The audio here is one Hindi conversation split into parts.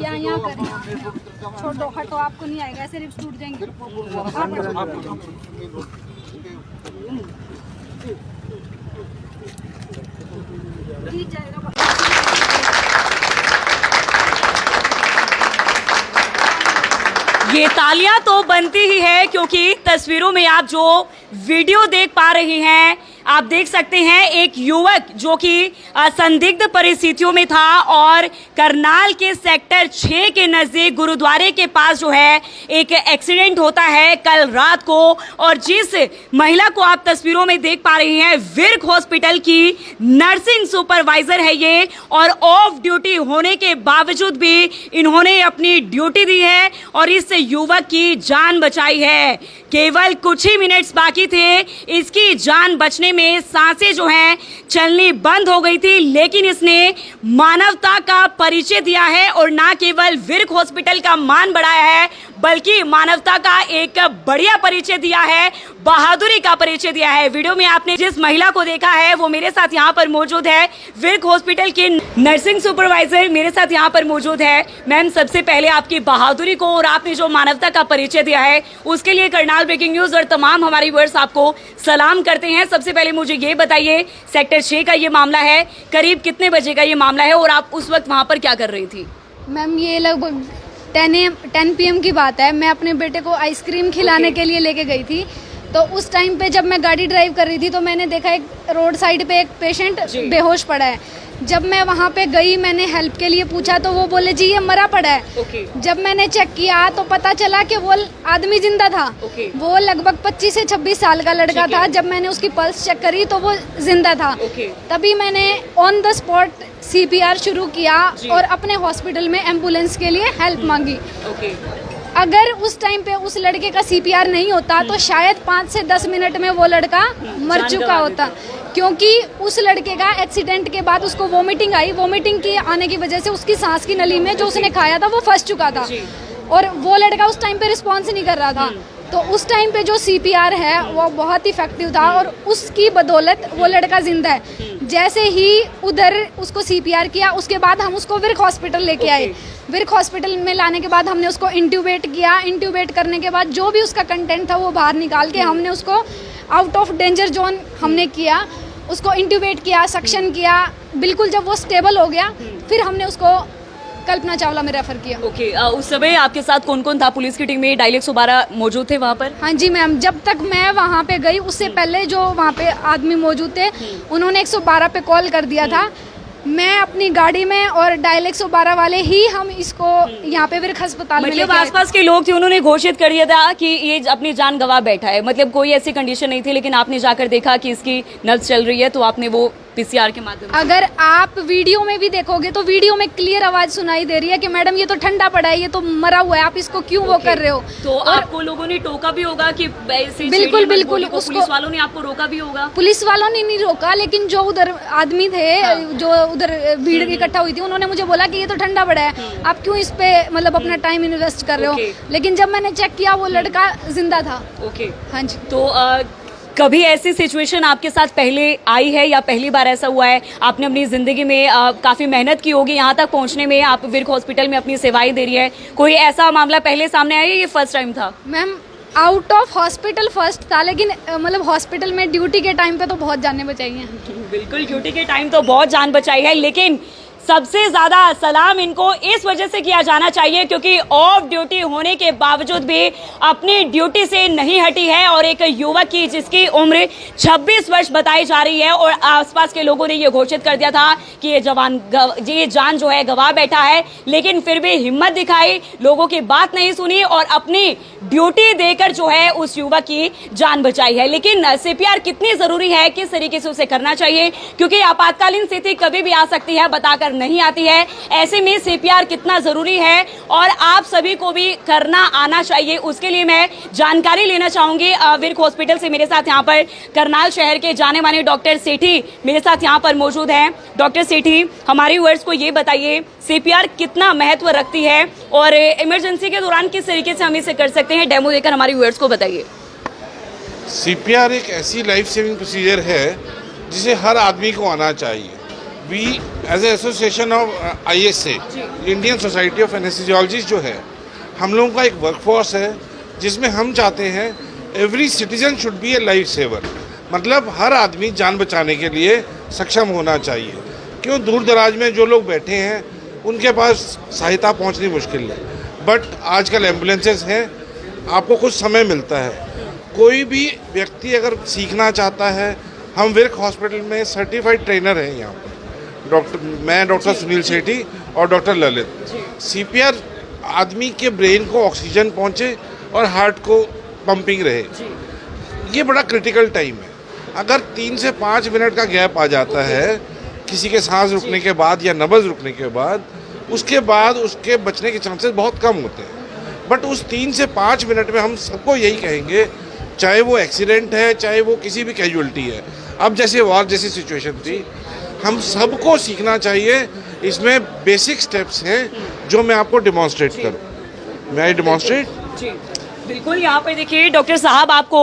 यहाँ करें, छोड़ दो, हटो, आपको नहीं आएगा, ऐसे रिब्स टूट जाएंगे। ठीक जाएगा। ये तालियां तो बनती ही है क्योंकि तस्वीरों में आप जो वीडियो देख पा रही हैं, आप देख सकते हैं एक युवक जो कि संदिग्ध परिस्थितियों में था और करनाल के सेक्टर 6 के नजदीक गुरुद्वारे के पास जो है एक एक्सीडेंट होता है कल रात को। और जिस महिला को आप तस्वीरों में देख पा रही हैं, विर्क हॉस्पिटल की नर्सिंग सुपरवाइजर है ये, और ऑफ ड्यूटी होने के बावजूद भी इन्होंने अपनी ड्यूटी दी है और इस युवक की जान बचाई है। केवल कुछ ही मिनट्स बाकी थे इसकी जान बचने में, सांसें जो हैं चलनी बंद हो गई थी, लेकिन इसने मानवता का परिचय दिया है और ना केवल विर्क हॉस्पिटल का मान बढ़ाया है बल्कि मानवता का एक बढ़िया परिचय दिया है, बहादुरी का परिचय दिया है। वीडियो में आपने जिस महिला को देखा है वो मेरे साथ यहाँ पर मौजूद है, विर्क हॉस्पिटल की नर्सिंग सुपरवाइजर मेरे साथ यहाँ पर मौजूद है। मैम, सबसे पहले आपकी बहादुरी को और आपने जो मानवता का परिचय दिया है उसके लिए करनाल ब्रेकिंग न्यूज और तमाम हमारे व्यूअर्स आपको सलाम करते हैं। सबसे पहले मुझे ये बताइए, सेक्टर 6 का ये मामला है, करीब कितने बजे का ये मामला है और आप उस वक्त वहाँ पर क्या कर रही थी? मैम, ये लगभग 10 PM की बात है। मैं अपने बेटे को आइसक्रीम खिलाने के लिए लेके गई थी, तो उस टाइम पे जब मैं गाड़ी ड्राइव कर रही थी तो मैंने देखा एक रोड साइड पे एक पेशेंट बेहोश पड़ा है। जब मैं वहाँ पे गई, मैंने हेल्प के लिए पूछा तो वो बोले जी ये मरा पड़ा है। जब मैंने चेक किया तो पता चला कि वो आदमी जिंदा था। वो लगभग 25 से 26 साल का लड़का था। जब मैंने उसकी पल्स चेक करी तो वो जिंदा था। तभी मैंने ऑन द स्पॉट CPR शुरू किया और अपने हॉस्पिटल में एम्बुलेंस के लिए हेल्प मांगी। अगर उस टाइम पे उस लड़के का CPR नहीं होता तो शायद 5 से 10 मिनट में वो लड़का मर चुका होता, क्योंकि उस लड़के का एक्सीडेंट के बाद उसको वोमिटिंग आई। वोमिटिंग की आने की वजह से उसकी सांस की नली में जो उसने खाया था वो फंस चुका था और वो लड़का उस टाइम पे रिस्पॉन्स नहीं कर रहा था। तो उस टाइम पे जो CPR है वो बहुत इफेक्टिव था और उसकी बदौलत वो लड़का जिंदा है। जैसे ही उधर उसको CPR किया उसके बाद हम उसको विर्क हॉस्पिटल लेके आए। विर्क हॉस्पिटल में लाने के बाद हमने उसको इंट्यूबेट किया। इंट्यूबेट करने के बाद जो भी उसका कंटेंट था वो बाहर निकाल के हमने उसको आउट ऑफ डेंजर जोन हमने किया, उसको इंट्यूबेट किया, सक्शन किया। बिल्कुल जब वो स्टेबल हो गया फिर हमने उसको कल्पना चावला में रेफर किया। उस समय आपके साथ कौन कौन था? पुलिस की टीम में डायल 112 मौजूद थे वहाँ पर? हाँ जी मैम, जब तक मैं वहाँ पे गई उससे पहले जो वहाँ पे आदमी मौजूद थे उन्होंने 112 पे कॉल कर दिया था। मैं अपनी गाड़ी में और डायल 112 वाले ही हम इसको यहाँ पे विर्क अस्पताल में मतलब आसपास के लोग थे, उन्होंने घोषित कर दिया था कि ये अपनी जान गंवा बैठा है, मतलब कोई ऐसी कंडीशन नहीं थी, लेकिन आपने जाकर देखा कि इसकी नब्ज चल रही है तो आपने वो PCR के माध्यम से। अगर आप वीडियो में भी देखोगे तो वीडियो में क्लियर आवाज सुनाई दे रही है कि मैडम ये तो ठंडा पड़ा है, ये तो मरा हुआ है, आप इसको क्यों वो कर रहे हो। तो आपको लोगों ने टोका भी होगा कि बिल्कुल बिल्कुल, पुलिस वालों ने आपको रोका भी होगा? पुलिस वालों ने नहीं रोका, लेकिन जो उधर आदमी थे जो उधर भीड़ इकट्ठा हुई थी उन्होंने मुझे बोला कि ये तो ठंडा पड़ा है, आप क्यों इस पे मतलब अपना टाइम इन्वेस्ट कर रहे हो। लेकिन जब मैंने चेक किया वो लड़का जिंदा था। हाँ जी। तो कभी ऐसी सिचुएशन आपके साथ पहले आई है या पहली बार ऐसा हुआ है? आपने अपनी जिंदगी में काफी मेहनत की होगी यहाँ तक पहुँचने में, आप विर्क हॉस्पिटल में अपनी सेवाएं दे रही है, कोई ऐसा मामला पहले सामने आया ये फर्स्ट टाइम था? Ma'am, out of hospital first था, लेकिन मतलब हॉस्पिटल में ड्यूटी के टाइम पे तो बहुत जानें बचाई हैं। बिल्कुल, ड्यूटी के टाइम तो बहुत जान बचाई है, लेकिन सबसे ज्यादा सलाम इनको इस वजह से किया जाना चाहिए क्योंकि ऑफ ड्यूटी होने के बावजूद भी अपनी ड्यूटी से नहीं हटी है। और एक युवक की जिसकी उम्र 26 वर्ष बताई जा रही है और आसपास के लोगों ने ये घोषित कर दिया था कि ये जान जो है गंवा बैठा है, लेकिन फिर भी हिम्मत दिखाई, लोगों की बात नहीं सुनी और अपनी ड्यूटी देकर जो है उस युवक की जान बचाई है। लेकिन CPR कितनी जरूरी है, किस तरीके से उसे करना चाहिए, क्योंकि आपातकालीन स्थिति कभी भी आ सकती है, बताकर नहीं आती है। ऐसे में CPR कितना जरूरी है और आप सभी को भी करना आना चाहिए, उसके लिए मैं जानकारी लेना चाहूंगी विर्क हॉस्पिटल से। मेरे साथ यहाँ पर करनाल शहर के जाने माने डॉक्टर सेठी मेरे साथ यहाँ पर मौजूद हैं। डॉक्टर सेठी, हमारे व्यूअर्स को ये बताइए CPR कितना महत्व रखती है और इमरजेंसी के दौरान किस तरीके से हम इसे कर सकते हैं, डेमो देकर हमारे व्यूअर्स को बताइए। CPR एक ऐसी लाइफ सेविंग प्रोसीजर है जिसे हर आदमी को आना चाहिए। We as a association of ISA, Indian society of anaesthesiologist जो है, हम लोगों का एक वर्कफोर्स है जिसमें हम चाहते हैं every citizen should be a life saver. मतलब हर आदमी जान बचाने के लिए सक्षम होना चाहिए। क्यों, दूर दराज में जो लोग बैठे हैं उनके पास सहायता पहुंचनी मुश्किल है, बट आजकल एम्बुलेंसेस हैं, आपको कुछ समय मिलता है। कोई भी व्यक्ति अगर सीखना चाहता है, हम विर्क हॉस्पिटल में सर्टिफाइड ट्रेनर हैं यहाँ पर। मैं डॉक्टर सुनील सेठी और डॉक्टर ललित। CPR आदमी के ब्रेन को ऑक्सीजन पहुँचे और हार्ट को पंपिंग रहे, ये बड़ा क्रिटिकल टाइम है। अगर 3 से 5 मिनट का गैप आ जाता है किसी के सांस रुकने के बाद या नब्ज़ रुकने के बाद, उसके बाद उसके बचने के चांसेस बहुत कम होते हैं। बट उस 3 से 5 मिनट में हम सबको यही कहेंगे, चाहे वो एक्सीडेंट है, चाहे वो किसी भी कैजुअल्टी है, अब जैसे वॉर जैसी सिचुएशन थी, हम सबको सीखना चाहिए। इसमें बेसिक स्टेप्स हैं जो मैं आपको डिमॉन्स्ट्रेट करूँ। मैं डिमॉन्स्ट्रेट बिल्कुल, यहाँ पर देखिए डॉक्टर साहब आपको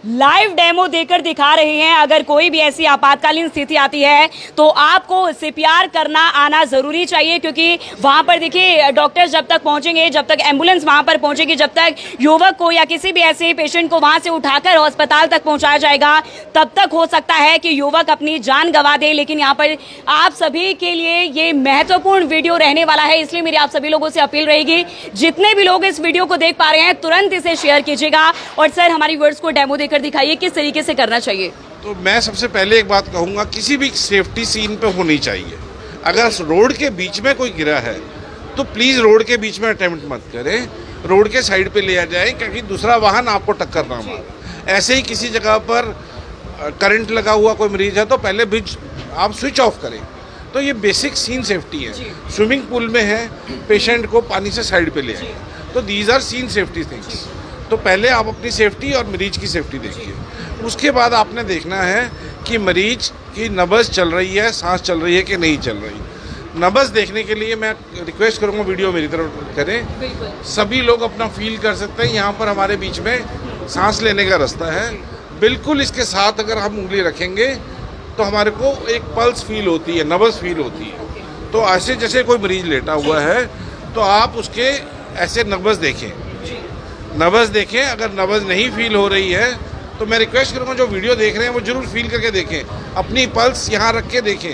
लाइव डेमो देकर दिखा रहे हैं। अगर कोई भी ऐसी आपातकालीन स्थिति आती है तो आपको CPR करना आना ज़रूरी चाहिए, क्योंकि वहाँ पर देखिए डॉक्टर्स जब तक पहुँचेंगे, जब तक एम्बुलेंस वहाँ पर पहुँचेगी, जब तक युवक को या किसी भी ऐसे पेशेंट को वहाँ से उठाकर अस्पताल तक पहुँचाया जाएगा, तब तक हो सकता है कि युवक अपनी जान गंवा दे। लेकिन यहाँ पर आप सभी के लिए ये महत्वपूर्ण वीडियो रहने वाला है, इसलिए मेरी आप सभी लोगों से अपील रहेगी, जितने भी लोग इस वीडियो को देख पा रहे हैं तुरंत इसे शेयर कीजिएगा। और सर, हमारी व्यूअर्स को डेमो देकर दिखाइए किस तरीके से करना चाहिए। तो मैं सबसे पहले एक बात कहूँगा, किसी भी सेफ्टी सीन पे होनी चाहिए। अगर रोड के बीच में कोई गिरा है तो प्लीज़ रोड के बीच में अटेम्प्ट मत करें, रोड के साइड पे ले आ जाएं, क्योंकि दूसरा वाहन आपको टक्कर ना मारे। ऐसे ही किसी जगह पर करंट लगा हुआ कोई मरीज है तो पहले ब्रिज आप स्विच ऑफ करें। तो ये बेसिक सीन सेफ्टी है। स्विमिंग पूल में है, पेशेंट को पानी से साइड पे ले आए, तो these are seen safety things. तो पहले आप अपनी सेफ्टी और मरीज की सेफ्टी देखिए। उसके बाद आपने देखना है कि मरीज की नब्ज़ चल रही है, सांस चल रही है कि नहीं चल रही। नब्ज़ देखने के लिए मैं रिक्वेस्ट करूँगा वीडियो मेरी तरफ करें, सभी लोग अपना फील कर सकते हैं। यहाँ पर हमारे बीच में सांस लेने का रास्ता है, बिल्कुल इसके साथ अगर हम उंगली रखेंगे तो हमारे को एक पल्स फील होती है, नब्ज़ फील होती है। तो ऐसे जैसे कोई मरीज लेटा हुआ है तो आप उसके ऐसे नब्ज़ देखें, नब्ज़ देखें। अगर नब्ज़ नहीं फील हो रही है तो मैं रिक्वेस्ट करूँगा जो वीडियो देख रहे हैं वो ज़रूर फील करके देखें, अपनी पल्स यहाँ रख के देखें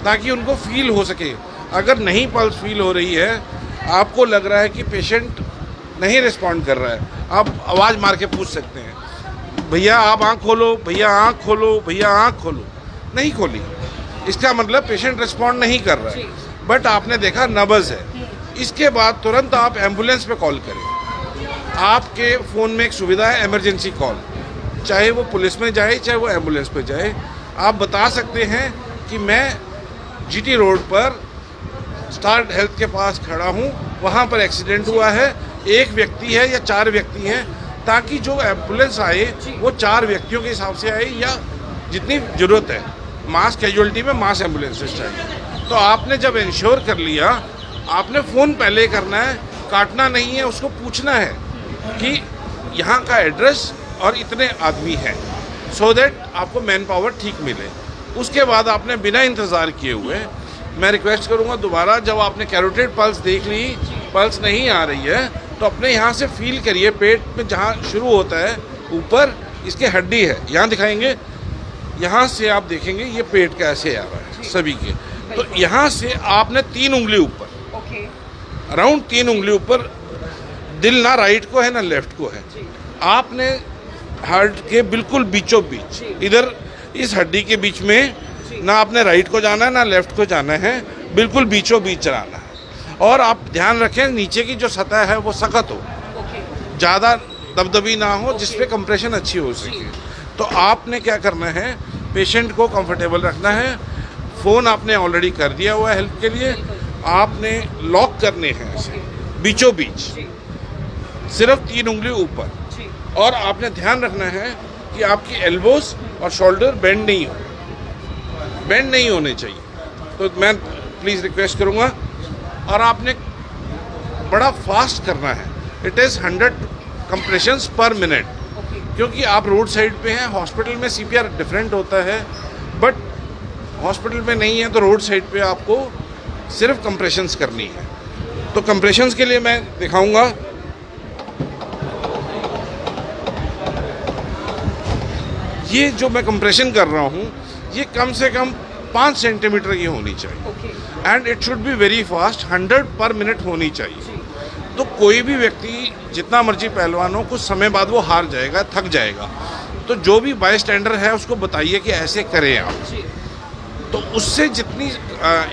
ताकि उनको फील हो सके। अगर नहीं पल्स फील हो रही है, आपको लग रहा है कि पेशेंट नहीं रिस्पॉन्ड कर रहा है, आप आवाज़ मार के पूछ सकते हैं, भैया आप आँख खोलो, भैया आँख खोलो, भैया आँख खोलो। नहीं खोली, इसका मतलब पेशेंट रिस्पॉन्ड नहीं कर रहा है, बट आपने देखा नब्ज़ है। इसके बाद तुरंत आप एम्बुलेंस पे कॉल करें। आपके फ़ोन में एक सुविधा है इमरजेंसी कॉल, चाहे वो पुलिस में जाए चाहे वो एम्बुलेंस पे जाए। आप बता सकते हैं कि मैं GT रोड पर स्टार हेल्थ के पास खड़ा हूँ, वहाँ पर एक्सीडेंट हुआ है, एक व्यक्ति है या 4 व्यक्ति हैं, ताकि जो एम्बुलेंस आए वो 4 व्यक्तियों के हिसाब से आए या जितनी ज़रूरत है। मास कैजुअलिटी में मास एम्बुलेंसेस चाहिए। तो आपने जब इंश्योर कर लिया, आपने फ़ोन पहले करना है, काटना नहीं है, उसको पूछना है कि यहाँ का एड्रेस और इतने आदमी हैं, सो दैट आपको मैन पावर ठीक मिले। उसके बाद आपने बिना इंतज़ार किए हुए, मैं रिक्वेस्ट करूँगा दोबारा, जब आपने कैरोटिड पल्स देख ली, पल्स नहीं आ रही है, तो अपने यहाँ से फील करिए, पेट में जहाँ शुरू होता है ऊपर इसके हड्डी है, यहाँ दिखाएंगे, यहाँ से आप देखेंगे ये पेट कैसे आ रहा है सभी के। तो यहाँ से आपने 3 उंगली ऊपर, अराउंड 3 उंगली ऊपर, दिल ना राइट को है ना लेफ्ट को है, आपने हार्ट के बिल्कुल बीचों बीच, इधर इस हड्डी के बीच में, ना आपने राइट को जाना है ना लेफ्ट को जाना है, बिल्कुल बीचों बीच चलाना है। और आप ध्यान रखें नीचे की जो सतह है वो सख्त हो, ज़्यादा दबदबी ना हो, जिसपे कंप्रेशन अच्छी हो सके। तो आपने क्या करना है, पेशेंट को कंफर्टेबल रखना है। फ़ोन आपने ऑलरेडी कर दिया हुआ है हेल्प के लिए, आपने लॉक करने हैं ऐसे बीचों बीच, सिर्फ 3 उंगली ऊपर। और आपने ध्यान रखना है कि आपकी एल्बोस और शोल्डर बेंड नहीं हो, बेंड नहीं होने चाहिए। तो मैं प्लीज़ रिक्वेस्ट करूँगा, और आपने बड़ा फास्ट करना है। इट इज़ 100 कंप्रेशंस पर मिनट, क्योंकि आप रोड साइड पे हैं। हॉस्पिटल में CPR डिफरेंट होता है, बट हॉस्पिटल में नहीं है तो रोड साइड पे आपको सिर्फ कंप्रेशंस करनी है। तो कंप्रेशंस के लिए मैं दिखाऊंगा। ये जो मैं कंप्रेशन कर रहा हूँ ये कम से कम 5 सेंटीमीटर की होनी चाहिए and it should be very fast, 100 पर मिनट होनी चाहिए। तो कोई भी व्यक्ति जितना मर्जी पहलवान हो कुछ समय बाद वो हार जाएगा, थक जाएगा। तो जो भी बाय स्टैंडर है उसको बताइए कि ऐसे करें आप। तो उससे जितनी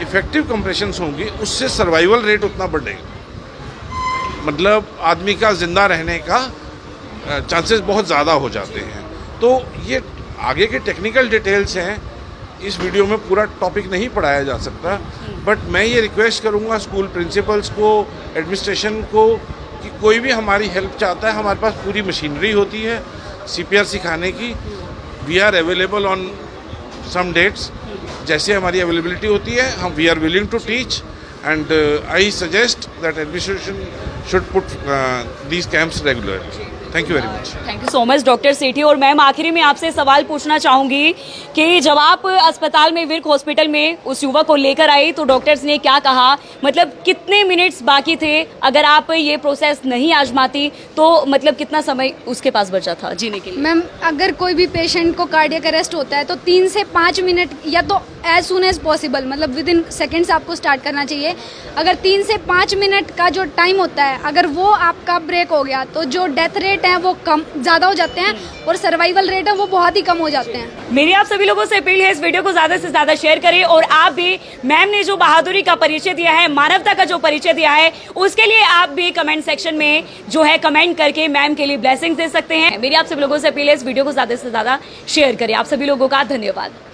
इफेक्टिव कंप्रेशंस होंगी उससे सर्वाइवल रेट उतना बढ़ेगा, मतलब आदमी का ज़िंदा रहने का चांसेस बहुत ज़्यादा हो जाते हैं। तो ये आगे के टेक्निकल डिटेल्स हैं, इस वीडियो में पूरा टॉपिक नहीं पढ़ाया जा सकता, बट मैं ये रिक्वेस्ट करूँगा स्कूल प्रिंसिपल्स को, एडमिनिस्ट्रेशन को कि कोई भी हमारी हेल्प चाहता है, हमारे पास पूरी मशीनरी होती है CPR सिखाने की। We are available on some dates, जैसे हमारी अवेलेबिलिटी होती है हम we are willing to teach and I suggest that administration should put these camps regularly. Thank you very much. Thank you so much doctor Sethi. और मैम आखिरी में आपसे सवाल पूछना चाहूंगी कि जब आप अस्पताल में, विर्क हॉस्पिटल में उस युवक को लेकर आई तो डॉक्टर्स ने क्या कहा, मतलब कितने मिनट्स बाकी थे, अगर आप ये प्रोसेस नहीं आजमाती तो मतलब कितना समय उसके पास बचा था जीने के लिए? मैम अगर कोई भी पेशेंट को कार्डियक अरेस्ट होता है तो 3 से 5 मिनट या तो एज सुन एज पॉसिबल, मतलब विद इन सेकेंड्स आपको स्टार्ट करना चाहिए। अगर 3 से 5 मिनट का जो टाइम होता है अगर वो आपका ब्रेक हो गया तो जो डेथ रेट है वो कम ज़्यादा हो जाते हैं और सर्वाइवल रेट है वो बहुत ही कम हो जाते हैं। मेरी आप सभी लोगों से अपील है इस वीडियो को ज़्यादा से ज़्यादा शेयर करें और आप भी मैम ने जो बहादुरी का परिचय दिया है, मानवता का जो परिचय दिया है, उसके लिए आप भी कमेंट सेक्शन में जो है कमेंट करके मैम के लिए ब्लेसिंग्स दे सकते हैं। मेरी आप सभी लोगों से अपील है इस वीडियो को ज़्यादा से ज़्यादा शेयर करें। आप सभी लोगों का धन्यवाद।